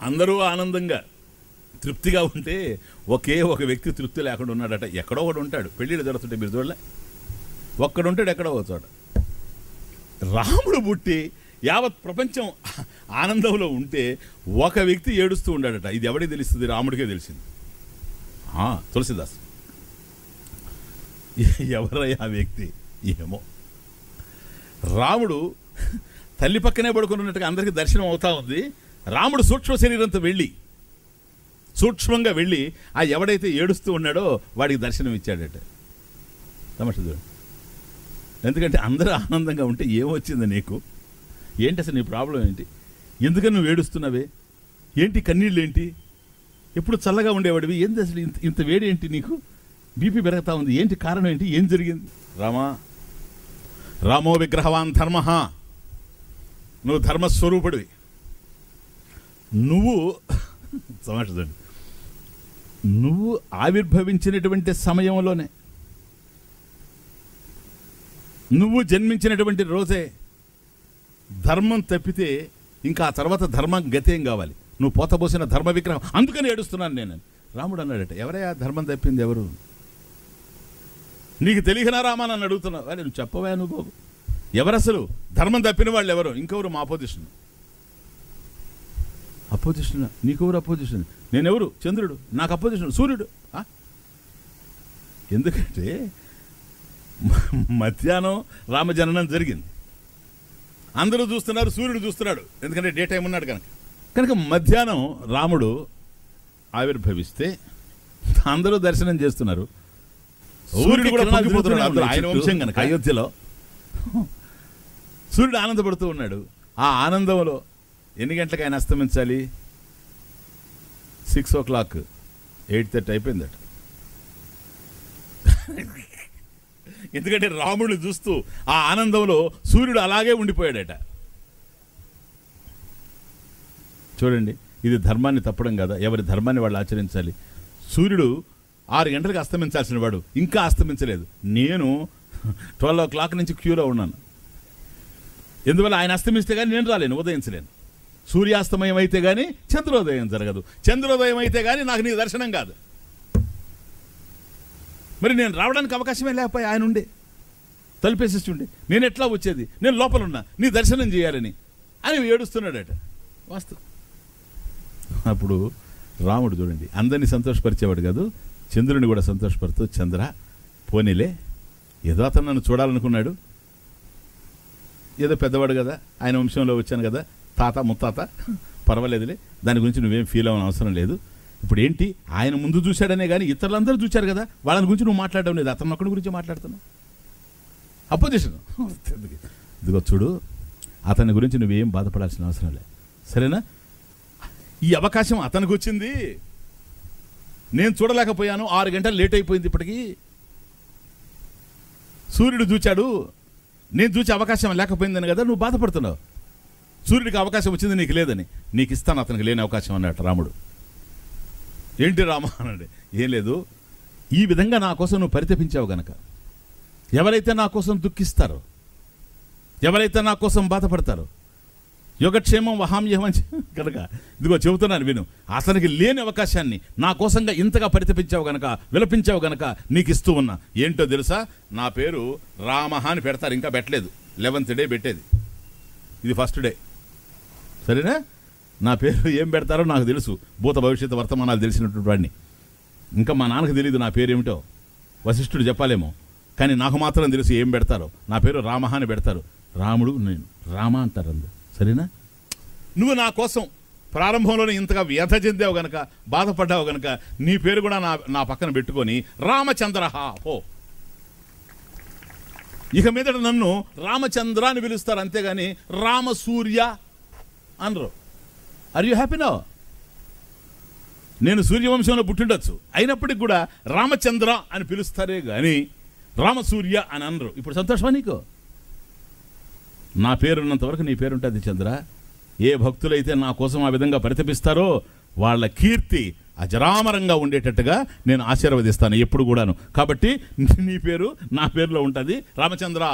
అందరూ ఆనందంగా తృప్తిగా ఉంటే ఒకే ఒక వ్యక్తి తృప్తి లేకుండా ఉన్నాడట. ఎక్కడో ఒకడు ఉంటాడు. పెళ్ళిళ్ళు జరుగుతుంటే మీరు చూడలే, ఒక్కడుంటాడు ఎక్కడో ఒక చోట. రాముడు పుట్టి యావత్ ప్రపంచం ఆనందంలో ఉంటే ఒక వ్యక్తి ఏడుస్తూ ఉండాడట. ఇది ఎవరికి తెలుస్తుంది? రాముడికే తెలిసింది. తులసిదాస్. ఎవరయ్యా ఆ వ్యక్తి? ఏమో. రాముడు తల్లి పక్కనే పడుకున్నట్టుగా అందరికీ దర్శనం అవుతా ఉంది. రాముడు సూక్ష్మ శరీరంతో సూక్ష్మంగా వెళ్ళి ఆ ఎవడైతే ఏడుస్తూ ఉన్నాడో వాడికి దర్శనం ఇచ్చాడట. తమాషా. ఎందుకంటే అందరూ ఆనందంగా ఉంటే ఏమొచ్చింది నీకు? ఏంటి అసలు నీ ప్రాబ్లం ఏంటి? ఎందుకని నువ్వు ఏడుస్తున్నావే? ఏంటి కన్నీళ్ళు ఏంటి? ఎప్పుడు చల్లగా ఉండేవాడివి, ఏంటి అసలు ఇంత వేడి ఏంటి నీకు? బీపీ పెరుగుతా ఉంది, ఏంటి కారణం ఏంటి? ఏం జరిగింది? రామో విగ్రహవాన్ ధర్మ, నువ్వు ధర్మస్వరూపుడివి. నువ్వు ఆవిర్భవించినటువంటి సమయంలోనే, నువ్వు జన్మించినటువంటి రోజే ధర్మం తప్పితే ఇంకా ఆ తర్వాత ధర్మం గతేం కావాలి? నువ్వు పోతపోసిన ధర్మ విగ్రహం, అందుకని ఏడుస్తున్నాను నేను. రాముడు అన్నాడట, ఎవరయ్యా ధర్మం తప్పింది? ఎవరు? నీకు తెలియనా రామా నన్ను అడుగుతున్నావు? అరే నువ్వు చెప్పవా నువ్వు? ఎవరు అసలు ధర్మం తప్పిన వాళ్ళు? ఎవరు? ఇంకెవరు? మా అపోజిషన్. నీకెవరు అపోజిషన్? నేనెవరు? చంద్రుడు. నాకు అపోజిషన్ సూర్యుడు. ఎందుకంటే మధ్యాహ్నం రామజననం జరిగింది, అందరూ చూస్తున్నారు, సూర్యుడు చూస్తున్నాడు, ఎందుకంటే డే టైం ఉన్నాడు కనుక మధ్యాహ్నం రాముడు ఆవిర్భవిస్తే అందరూ దర్శనం చేస్తున్నారు. సూర్యుడు కూడా పొంగిపోతున్నాడు, ఆయన వంశం కనుక అయోధ్యలో. సూర్యుడు ఆనందపడుతూ ఉన్నాడు. ఆ ఆనందంలో ఎన్ని గంటలకు ఆయన అస్తమించాలి? 6 o'clock, 8:30 అయిపోయిందట. ఎందుకంటే రాముడిని చూస్తూ ఆ ఆనందంలో సూర్యుడు అలాగే ఉండిపోయాడట. చూడండి, ఇది ధర్మాన్ని తప్పడం కదా? ఎవరి ధర్మాన్ని వాళ్ళు ఆచరించాలి. సూర్యుడు 6 గంటలకు అస్తమించాల్సిన వాడు ఇంకా అస్తమించలేదు. నేను 12 o'clock నుంచి క్యూలో ఉన్నాను. ఎందువల్ల ఆయన అస్తమిస్తే కానీ నేను రాలేను, ఉదయించలేను. సూర్యాస్తమయం అయితే కానీ చంద్రోదయం జరగదు, చంద్రోదయం అయితే కానీ నాకు నీ దర్శనం కాదు. మరి నేను రావడానికి అవకాశమే లేకపోయి ఆయన ఉండే తలుపేసేసి ఉండే నేను ఎట్లా వచ్చేది? నేను లోపల ఉన్నా, నీ దర్శనం చేయాలని అని ఏడుస్తున్నాడట. వాస్తవం. అప్పుడు రాముడు చూడండి, అందరినీ సంతోషపరిచేవాడు కాదు, చంద్రుని కూడా సంతోషపడుతూ, చంద్ర పోనీలే, ఏదో అతను నన్ను చూడాలనుకున్నాడు, ఏదో పెద్దవాడు కదా, ఆయన వంశంలో వచ్చాను కదా, తాత ముత్తాత, పర్వాలేదులే, దాని గురించి నువ్వేం ఫీల్ అవ్వని అవసరం లేదు. ఇప్పుడు ఏంటి, ఆయన ముందు చూశాడనే కానీ ఇతరులందరూ చూశారు కదా, వాళ్ళని గురించి నువ్వు మాట్లాడడం లేదు, అతను ఒక్కడి గురించి మాట్లాడుతున్నావు. అపోజిషన్. ఇదిగో చూడు, అతని గురించి నువ్వేం బాధపడాల్సిన అవసరం లేదు, సరేనా? ఈ అవకాశం అతనికి వచ్చింది, నేను చూడలేకపోయాను, 6 గంటలు లేట్ అయిపోయింది. ఇప్పటికీ సూర్యుడు చూచాడు, నేను చూసే అవకాశం లేకపోయిందని కదా నువ్వు బాధపడుతున్నావు. సూర్యుడికి అవకాశం వచ్చింది, నీకు లేదని. నీకు ఇస్తాను అతనికి లేని అవకాశం అన్నట్టు రాముడు. ఏంటి రామ అన్నాడు. ఏం లేదు, ఈ విధంగా నా కోసం నువ్వు పరితపించావు గనక, ఎవరైతే నా కోసం దుఃఖిస్తారో, ఎవరైతే నా కోసం బాధపడతారో, యోగక్షేమం వహామ్యమని కనుక ఇదిగో చెబుతున్నాను విను, అతనికి లేని అవకాశాన్ని నా కోసంగా ఇంతగా పరితపించావు గనక, విలపించావు గనక నీకు ఇస్తూ ఉన్నా. ఏంటో తెలుసా? నా పేరు రామ అని పెడతారు, ఇంకా పెట్టలేదు, 11th డే పెట్టేది, ఇది ఫస్ట్ డే, సరేనా? నా పేరు ఏం పెడతారో నాకు తెలుసు, భూత భవిష్యత్తు వర్తమానాలు తెలిసినటువంటి వాడిని. ఇంకా మా నాన్నకు తెలియదు నా పేరు ఏమిటో, వశిష్ఠుడు చెప్పాలేమో, కానీ నాకు మాత్రం తెలుసు ఏం పెడతారో. నా పేరు రామ అని పెడతారు, రాముడు నేను రామ అంటారు అందరు, సరేనా? నువ్వు నా కోసం ప్రారంభంలోనే ఇంతగా వ్యధ చెందావు గనక, బాధపడ్డావు గనక, నీ పేరు కూడా నా పక్కన పెట్టుకొని రామచంద్ర పో. ఇక మీదట నన్ను రామచంద్ర అని పిలుస్తారు, అంతేగాని రామసూర్య అనరు. Are you happy now? నేను సూర్యవంశంలో పుట్టిండొచ్చు, అయినప్పటికి కూడా రామచంద్ర అని పిలుస్తారే కానీ రామసూర్య అని అనరు. ఇప్పుడు సంతోషమా నీకు? నా పేరున్నంత వరకు నీ పేరుంటుంది చంద్ర. ఏ భక్తులైతే నా కోసం ఆ విధంగా పరితపిస్తారో వాళ్ళ కీర్తి అజరామరంగా ఉండేటట్టుగా నేను ఆశీర్వదిస్తాను ఎప్పుడు కూడాను. కాబట్టి నీ పేరు నా పేరులో ఉంటుంది, రామచంద్ర.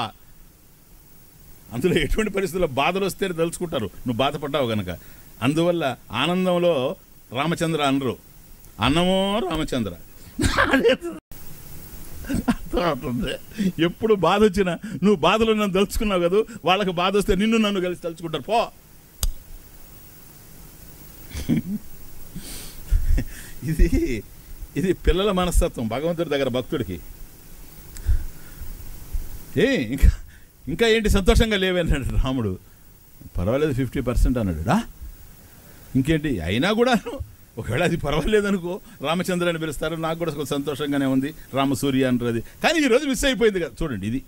అందులో ఎటువంటి పరిస్థితుల్లో బాధలు వస్తే తలుచుకుంటారు, నువ్వు బాధపడ్డావు కనుక. అందువల్ల ఆనందంలో రామచంద్ర అనరు, అన్నమో రామచంద్ర. అర్థమవుతుంది. ఎప్పుడు బాధ వచ్చినా నువ్వు బాధలో నన్ను తలుచుకున్నావు కదా, వాళ్ళకి బాధ వస్తే నిన్ను నన్ను కలిసి తలుచుకుంటారు. పో. ఇది పిల్లల మనస్తత్వం భగవంతుడి దగ్గర భక్తుడికి. ఇంకా ఏంటి సంతోషంగా లేవే అన్నాడు రాముడు. పర్వాలేదు 50% అన్నాడు. ఇంకేంటి అయినా కూడా ఒకవేళ అది పర్వాలేదు అనుకో, రామచంద్ర అని పిలుస్తారు, నాకు కూడా కొంచెం సంతోషంగానే ఉంది, రామసూర్య అంటారు అది. కానీ ఈరోజు మిస్ అయిపోయింది కదా. చూడండి, ఇది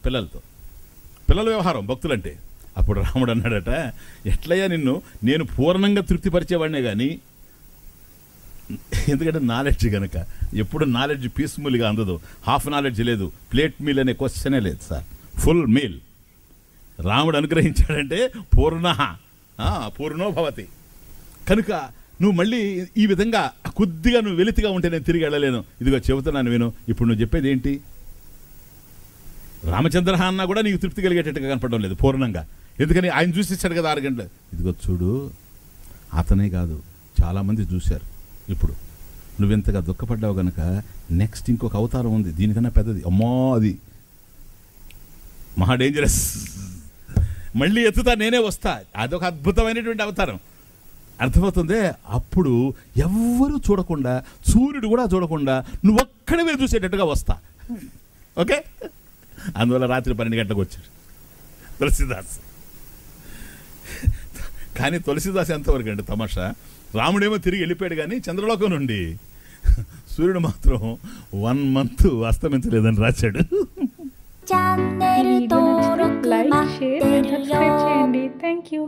పిల్లల వ్యవహారం భక్తులంటే. అప్పుడు రాముడు అన్నాడట, ఎట్లయ్యా నేను పూర్ణంగా తృప్తిపరిచేవాడినే కానీ, ఎందుకంటే నాలెడ్జ్ కనుక ఎప్పుడు నాలెడ్జ్ పీస్ఫుల్గా అందదు, హాఫ్ నాలెడ్జ్ లేదు, ప్లేట్ మీల్ అనే క్వశ్చనే లేదు సార్, ఫుల్ మీల్. రాముడు అనుగ్రహించాడంటే పూర్ణో భవతి. కనుక నువ్వు మళ్ళీ ఈ విధంగా కొద్దిగా నువ్వు వెలితిగా ఉంటే నేను తిరిగి వెళ్ళలేను. ఇదిగో చెబుతున్నాను విను. ఇప్పుడు నువ్వు చెప్పేది ఏంటి? రామచంద్ర అన్నా కూడా నీకు తృప్తి కలిగేటట్టుగా కనపడడం లేదు పూర్ణంగా. ఎందుకని ఆయన చూసిచ్చాడు కదా 6 గంటలు. ఇదిగో చూడు, అతనే కాదు చాలామంది చూశారు. ఇప్పుడు నువ్వెంతగా దుఃఖపడ్డావు కనుక నెక్స్ట్ ఇంకొక అవతారం ఉంది, దీనికన్నా పెద్దది. అమ్మో, అది మహా డేంజరస్. మళ్ళీ ఎత్తుతా, నేనే వస్తా. అదొక అద్భుతమైనటువంటి అవతారం. అర్థమవుతుంది. అప్పుడు ఎవ్వరూ చూడకుండా, సూర్యుడు కూడా చూడకుండా నువ్వు ఒక్కడే చూసేటట్టుగా వస్తా. ఓకే. అందువల్ల రాత్రి 12 గంటలకు వచ్చాడు తులసిదాస్. కానీ తులసిదాస్ ఎంతవరకు అంటే తమాషా, రాముడేమో తిరిగి వెళ్ళిపోయాడు, కానీ చంద్రలోకం నుండి సూర్యుడు మాత్రం 1 month అస్తమించలేదని రాశాడు. లైక్, షేర్ అండ్ సబ్స్క్రైబ్ చేయండి. Thank you.